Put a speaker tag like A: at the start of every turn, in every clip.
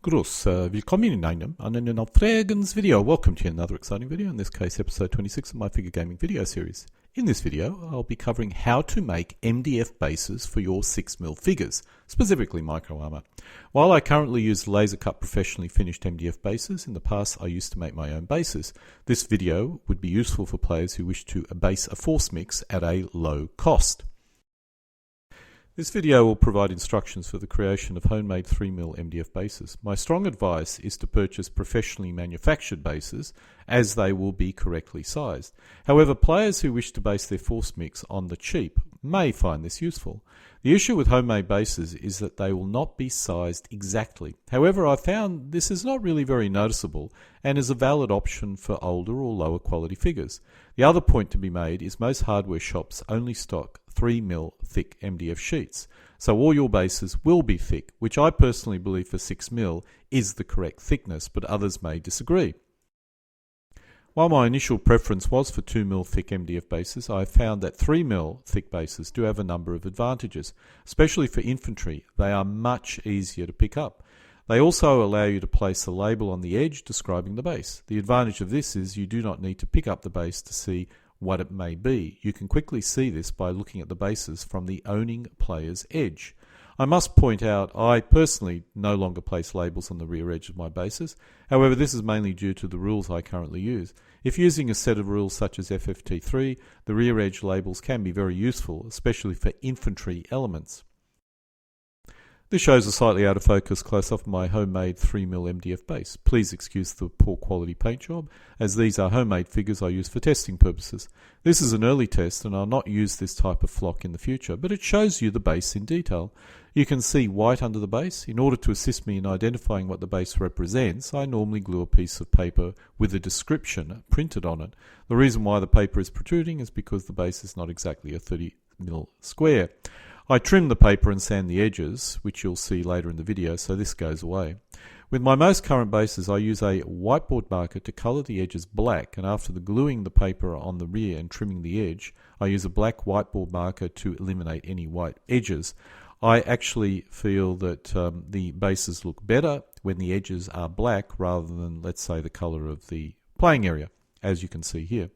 A: Willkommen in einem anderen Aufregens video. Welcome to another exciting video, in this case episode 26 of my figure gaming video series. In this video, I'll be covering how to make MDF bases for your 6mm figures, specifically micro armor. While I currently use laser cut professionally finished MDF bases, in the past I used to make my own bases. This video would be useful for players who wish to base a force mix at a low cost. This video will provide instructions for the creation of homemade 3mm MDF bases. My strong advice is to purchase professionally manufactured bases, as they will be correctly sized. However, players who wish to base their force mix on the cheap may find this useful. The issue with homemade bases is that they will not be sized exactly. However, I found this is not really very noticeable and is a valid option for older or lower quality figures. The other point to be made is most hardware shops only stock 3mm thick MDF sheets, so all your bases will be thick, which I personally believe for 6mm is the correct thickness, but others may disagree. While my initial preference was for 2mm thick MDF bases, I have found that 3mm thick bases do have a number of advantages. Especially for infantry, they are much easier to pick up. They also allow you to place a label on the edge describing the base. The advantage of this is you do not need to pick up the base to see what it may be. You can quickly see this by looking at the bases from the owning player's edge. I must point out I personally no longer place labels on the rear edge of my bases. However, this is mainly due to the rules I currently use. If using a set of rules such as FFT3, the rear edge labels can be very useful, especially for infantry elements. This shows a slightly out of focus close-up of my homemade 3mm MDF base. Please excuse the poor quality paint job, as these are homemade figures I use for testing purposes. This is an early test and I'll not use this type of flock in the future, but it shows you the base in detail. You can see white under the base. In order to assist me in identifying what the base represents, I normally glue a piece of paper with a description printed on it. The reason why the paper is protruding is because the base is not exactly a 30mm square. I trim the paper and sand the edges, which you'll see later in the video, so this goes away. With my most current bases, I use a whiteboard marker to colour the edges black, and after gluing the paper on the rear and trimming the edge, I use a black whiteboard marker to eliminate any white edges. I actually feel that the bases look better when the edges are black rather than, let's say, the colour of the playing area, as you can see here.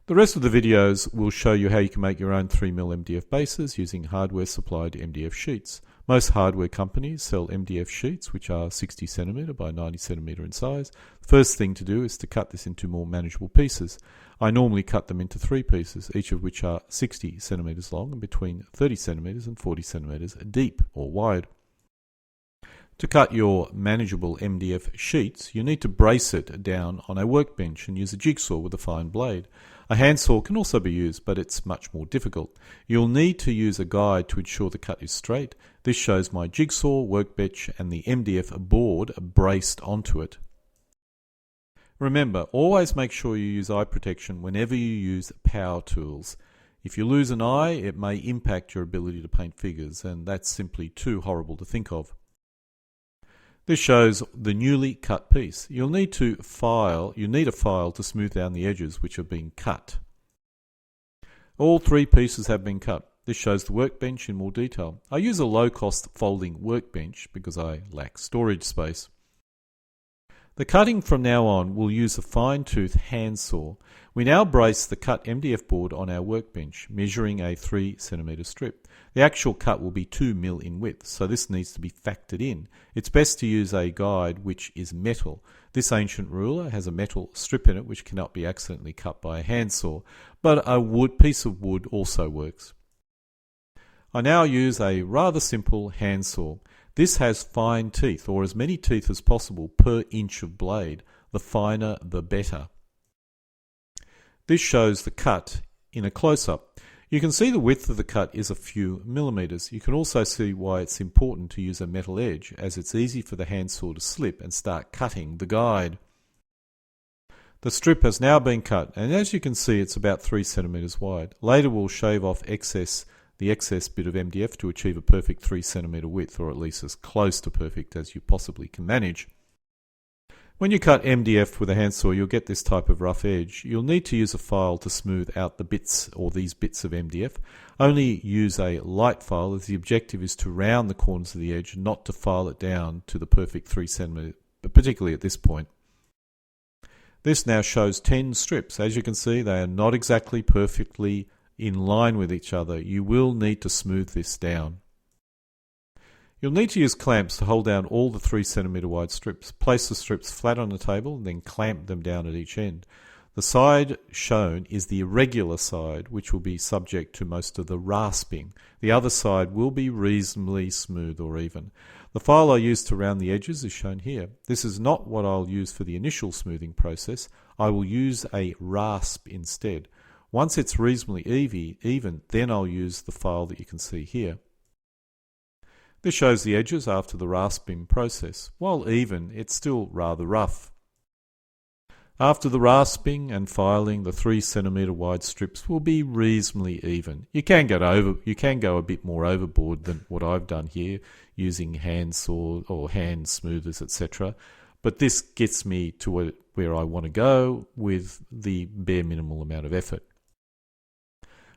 A: The rest of the videos will show you how you can make your own 3mm MDF bases using hardware supplied MDF sheets. Most hardware companies sell MDF sheets which are 60cm by 90cm in size. The first thing to do is to cut this into more manageable pieces. I normally cut them into 3 pieces, each of which are 60cm long and between 30cm and 40cm deep or wide. To cut your manageable MDF sheets, you need to brace it down on a workbench and use a jigsaw with a fine blade. A handsaw can also be used, but it's much more difficult. You'll need to use a guide to ensure the cut is straight. This shows my jigsaw, workbench and the MDF board braced onto it. Remember, always make sure you use eye protection whenever you use power tools. If you lose an eye, it may impact your ability to paint figures, and that's simply too horrible to think of. This shows the newly cut piece. You need a file to smooth down the edges which have been cut. All 3 pieces have been cut. This shows the workbench in more detail. I use a low-cost folding workbench because I lack storage space. The cutting from now on will use a fine-tooth handsaw. We now brace the cut MDF board on our workbench, measuring a 3cm strip. The actual cut will be 2mm in width, so this needs to be factored in. It's best to use a guide which is metal. This ancient ruler has a metal strip in it which cannot be accidentally cut by a handsaw, but a piece of wood also works. I now use a rather simple handsaw. This has fine teeth, or as many teeth as possible per inch of blade. The finer, the better. This shows the cut in a close-up. You can see the width of the cut is a few millimeters. You can also see why it's important to use a metal edge, as it's easy for the handsaw to slip and start cutting the guide. The strip has now been cut, and as you can see, it's about 3cm wide. Later we'll shave off the excess bit of MDF to achieve a perfect 3cm width, or at least as close to perfect as you possibly can manage. When you cut MDF with a handsaw, you'll get this type of rough edge. You'll need to use a file to smooth out the bits or these bits of MDF. Only use a light file, as the objective is to round the corners of the edge, not to file it down to the perfect 3 cm, particularly at this point. This now shows 10 strips. As you can see, they are not exactly perfectly in line with each other. You will need to smooth this down. You'll need to use clamps to hold down all the 3 cm wide strips. Place the strips flat on the table and then clamp them down at each end. The side shown is the irregular side, which will be subject to most of the rasping. The other side will be reasonably smooth or even. The file I used to round the edges is shown here. This is not what I'll use for the initial smoothing process. I will use a rasp instead. Once it's reasonably even, then I'll use the file that you can see here. This shows the edges after the rasping process. While even, it's still rather rough. After the rasping and filing, the 3 cm wide strips will be reasonably even. You can go a bit more overboard than what I've done here, using hand saw or hand smoothers, etc. But this gets me to where I want to go with the bare minimal amount of effort.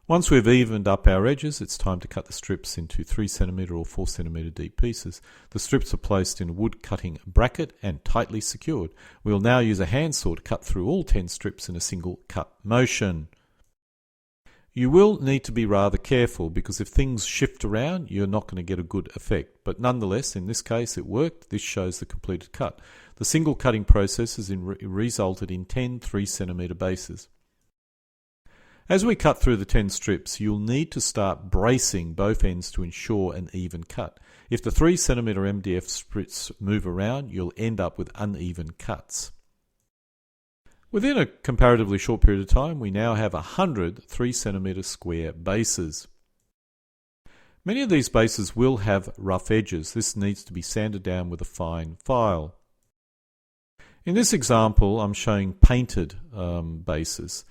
A: Once we've evened up our edges, it's time to cut the strips into 3 cm or 4 cm deep pieces. The strips are placed in a wood cutting bracket and tightly secured. We'll now use a handsaw to cut through all 10 strips in a single cut motion. You will need to be rather careful, because if things shift around, you're not going to get a good effect. But nonetheless, in this case it worked. This shows the completed cut. The single cutting process has resulted in 10 3 cm bases. As we cut through the 10 strips, you'll need to start bracing both ends to ensure an even cut. If the 3 cm MDF strips move around, you'll end up with uneven cuts. Within a comparatively short period of time, we now have 100 3 cm square bases. Many of these bases will have rough edges. This needs to be sanded down with a fine file. In this example, I'm showing painted bases.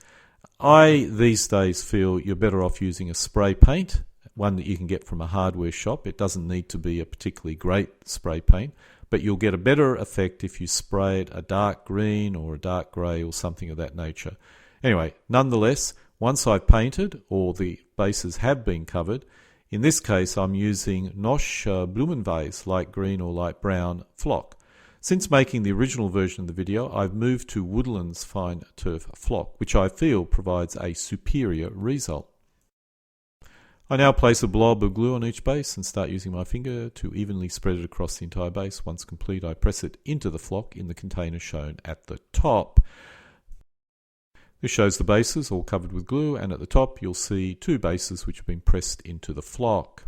A: I, these days, feel you're better off using a spray paint, one that you can get from a hardware shop. It doesn't need to be a particularly great spray paint, but you'll get a better effect if you spray it a dark green or a dark grey or something of that nature. Anyway, nonetheless, once I've painted or the bases have been covered, in this case I'm using Nosh Blumenweiss, light green or light brown flock. Since making the original version of the video, I've moved to Woodland's Fine Turf Flock, which I feel provides a superior result. I now place a blob of glue on each base and start using my finger to evenly spread it across the entire base. Once complete, I press it into the flock in the container shown at the top. This shows the bases all covered with glue, and at the top you'll see 2 bases which have been pressed into the flock.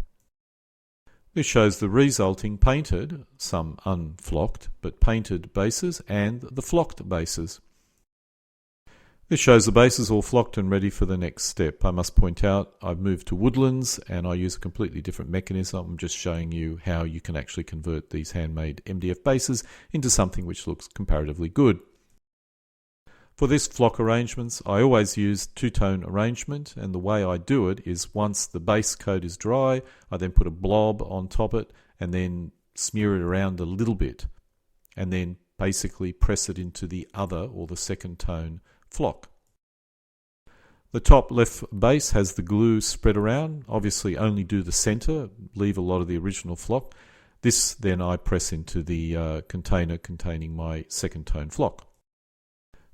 A: This shows the resulting painted, some unflocked, but painted bases and the flocked bases. This shows the bases all flocked and ready for the next step. I must point out I've moved to Woodlands and I use a completely different mechanism. I'm just showing you how you can actually convert these handmade MDF bases into something which looks comparatively good. For this flock arrangements, I always use two-tone arrangement, and the way I do it is once the base coat is dry, I then put a blob on top it and then smear it around a little bit and then basically press it into the other or the second tone flock. The top left base has the glue spread around. Obviously only do the center, leave a lot of the original flock. This then I press into the container containing my second tone flock.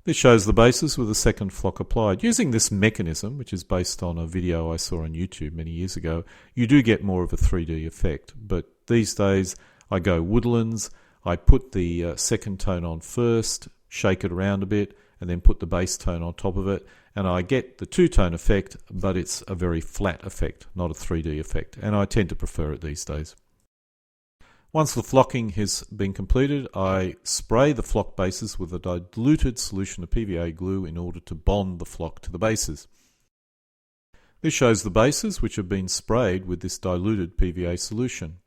A: This shows the bases with the second flock applied. Using this mechanism, which is based on a video I saw on YouTube many years ago, you do get more of a 3D effect. But these days I go Woodlands, I put the second tone on first, shake it around a bit, and then put the base tone on top of it, and I get the two-tone effect, but it's a very flat effect, not a 3D effect, and I tend to prefer it these days. Once the flocking has been completed, I spray the flock bases with a diluted solution of PVA glue in order to bond the flock to the bases. This shows the bases which have been sprayed with this diluted PVA solution.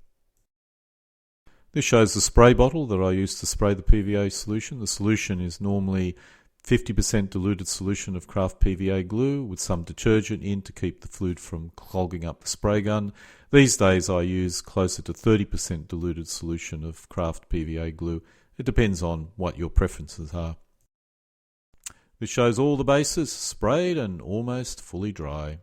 A: This shows the spray bottle that I use to spray the PVA solution. The solution is normally 50% diluted solution of craft PVA glue with some detergent in to keep the fluid from clogging up the spray gun. These days I use closer to 30% diluted solution of craft PVA glue. It depends on what your preferences are. This shows all the bases sprayed and almost fully dry.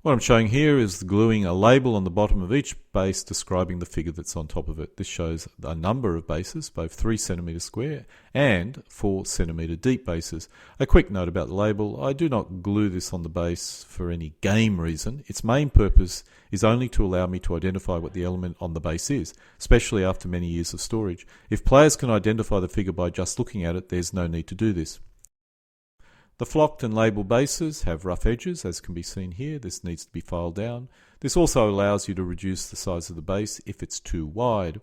A: What I'm showing here is gluing a label on the bottom of each base describing the figure that's on top of it. This shows a number of bases, both 3 cm square and 4 cm deep bases. A quick note about the label: I do not glue this on the base for any game reason. Its main purpose is only to allow me to identify what the element on the base is, especially after many years of storage. If players can identify the figure by just looking at it, there's no need to do this. The flocked and labelled bases have rough edges, as can be seen here. This needs to be filed down. This also allows you to reduce the size of the base if it's too wide.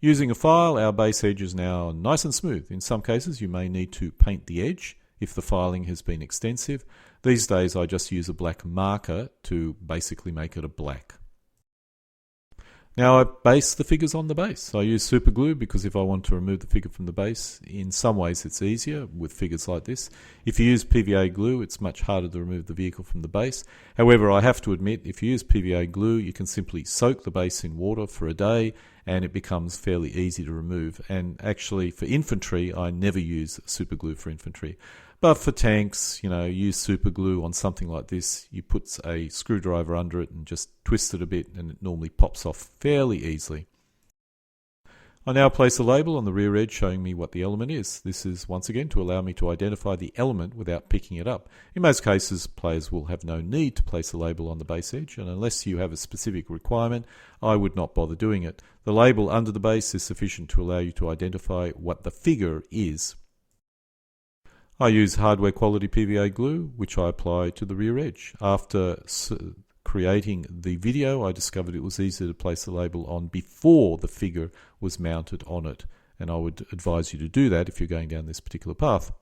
A: Using a file, our base edge is now nice and smooth. In some cases you may need to paint the edge if the filing has been extensive. These days I just use a black marker to basically make it a black. Now I base the figures on the base. I use super glue because if I want to remove the figure from the base, in some ways it's easier with figures like this. If you use PVA glue, it's much harder to remove the vehicle from the base. However, I have to admit, if you use PVA glue, you can simply soak the base in water for a day and it becomes fairly easy to remove. And actually for infantry, I never use super glue for infantry. But for tanks, use super glue on something like this. You put a screwdriver under it and just twist it a bit and it normally pops off fairly easily. I now place a label on the rear edge showing me what the element is. This is once again to allow me to identify the element without picking it up. In most cases, players will have no need to place a label on the base edge, and unless you have a specific requirement, I would not bother doing it. The label under the base is sufficient to allow you to identify what the figure is. I use hardware quality PVA glue, which I apply to the rear edge. After creating the video, I discovered it was easier to place the label on before the figure was mounted on it, and I would advise you to do that if you're going down this particular path.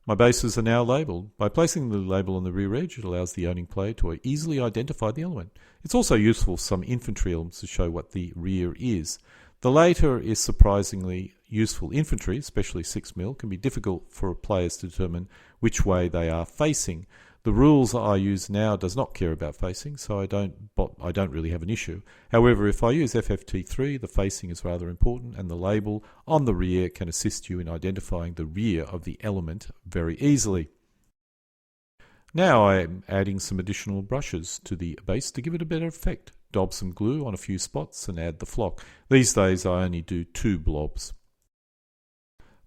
A: My bases are now labelled. By placing the label on the rear edge, it allows the owning player to easily identify the element. It's also useful for some infantry elements to show what the rear is. The later is surprisingly useful. Infantry, especially 6mm, can be difficult for players to determine which way they are facing. The rules I use now does not care about facing, so I don't really have an issue. However, if I use FFT3, the facing is rather important, and the label on the rear can assist you in identifying the rear of the element very easily. Now I am adding some additional brushes to the base to give it a better effect. Daub some glue on a few spots and add the flock. These days I only do 2 blobs.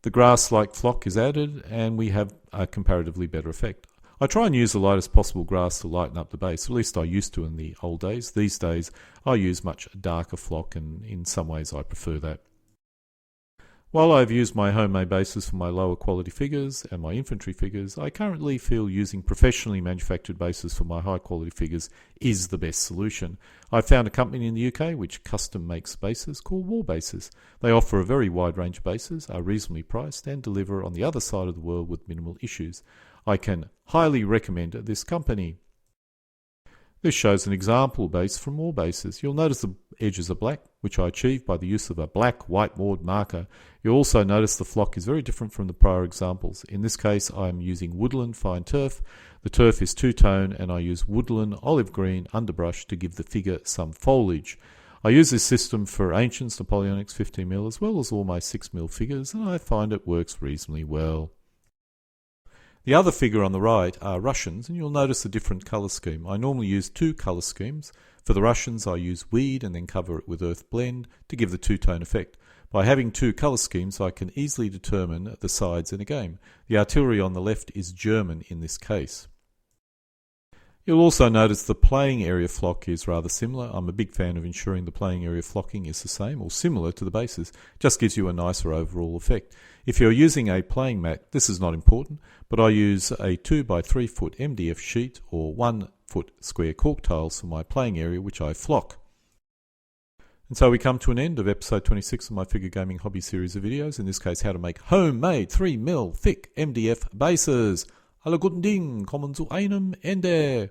A: The grass-like flock is added and we have a comparatively better effect. I try and use the lightest possible grass to lighten up the base, at least I used to in the old days. These days I use much darker flock, and in some ways I prefer that. While I've used my homemade bases for my lower quality figures and my infantry figures, I currently feel using professionally manufactured bases for my high quality figures is the best solution. I found a company in the UK which custom makes bases called War Bases. They offer a very wide range of bases, are reasonably priced, and deliver on the other side of the world with minimal issues. I can highly recommend this company. This shows an example base from War Bases. You'll notice the edges are black, which I achieved by the use of a black whiteboard marker. You'll also notice the flock is very different from the prior examples. In this case, I'm using woodland fine turf. The turf is two-tone, and I use woodland olive green underbrush to give the figure some foliage. I use this system for Ancients, Napoleonics 15mm, as well as all my 6mm figures, and I find it works reasonably well. The other figure on the right are Russians, and you'll notice a different colour scheme. I normally use 2 colour schemes. For the Russians I use weed and then cover it with earth blend to give the two-tone effect. By having 2 colour schemes I can easily determine the sides in a game. The artillery on the left is German in this case. You'll also notice the playing area flock is rather similar. I'm a big fan of ensuring the playing area flocking is the same or similar to the bases. Just gives you a nicer overall effect. If you're using a playing mat, this is not important, but I use a 2x3 foot MDF sheet or 1 foot square cork tiles for my playing area, which I flock. And so we come to an end of episode 26 of my figure gaming hobby series of videos, in this case how to make homemade 3mm thick MDF bases. Alle guten Dinge kommen zu einem Ende.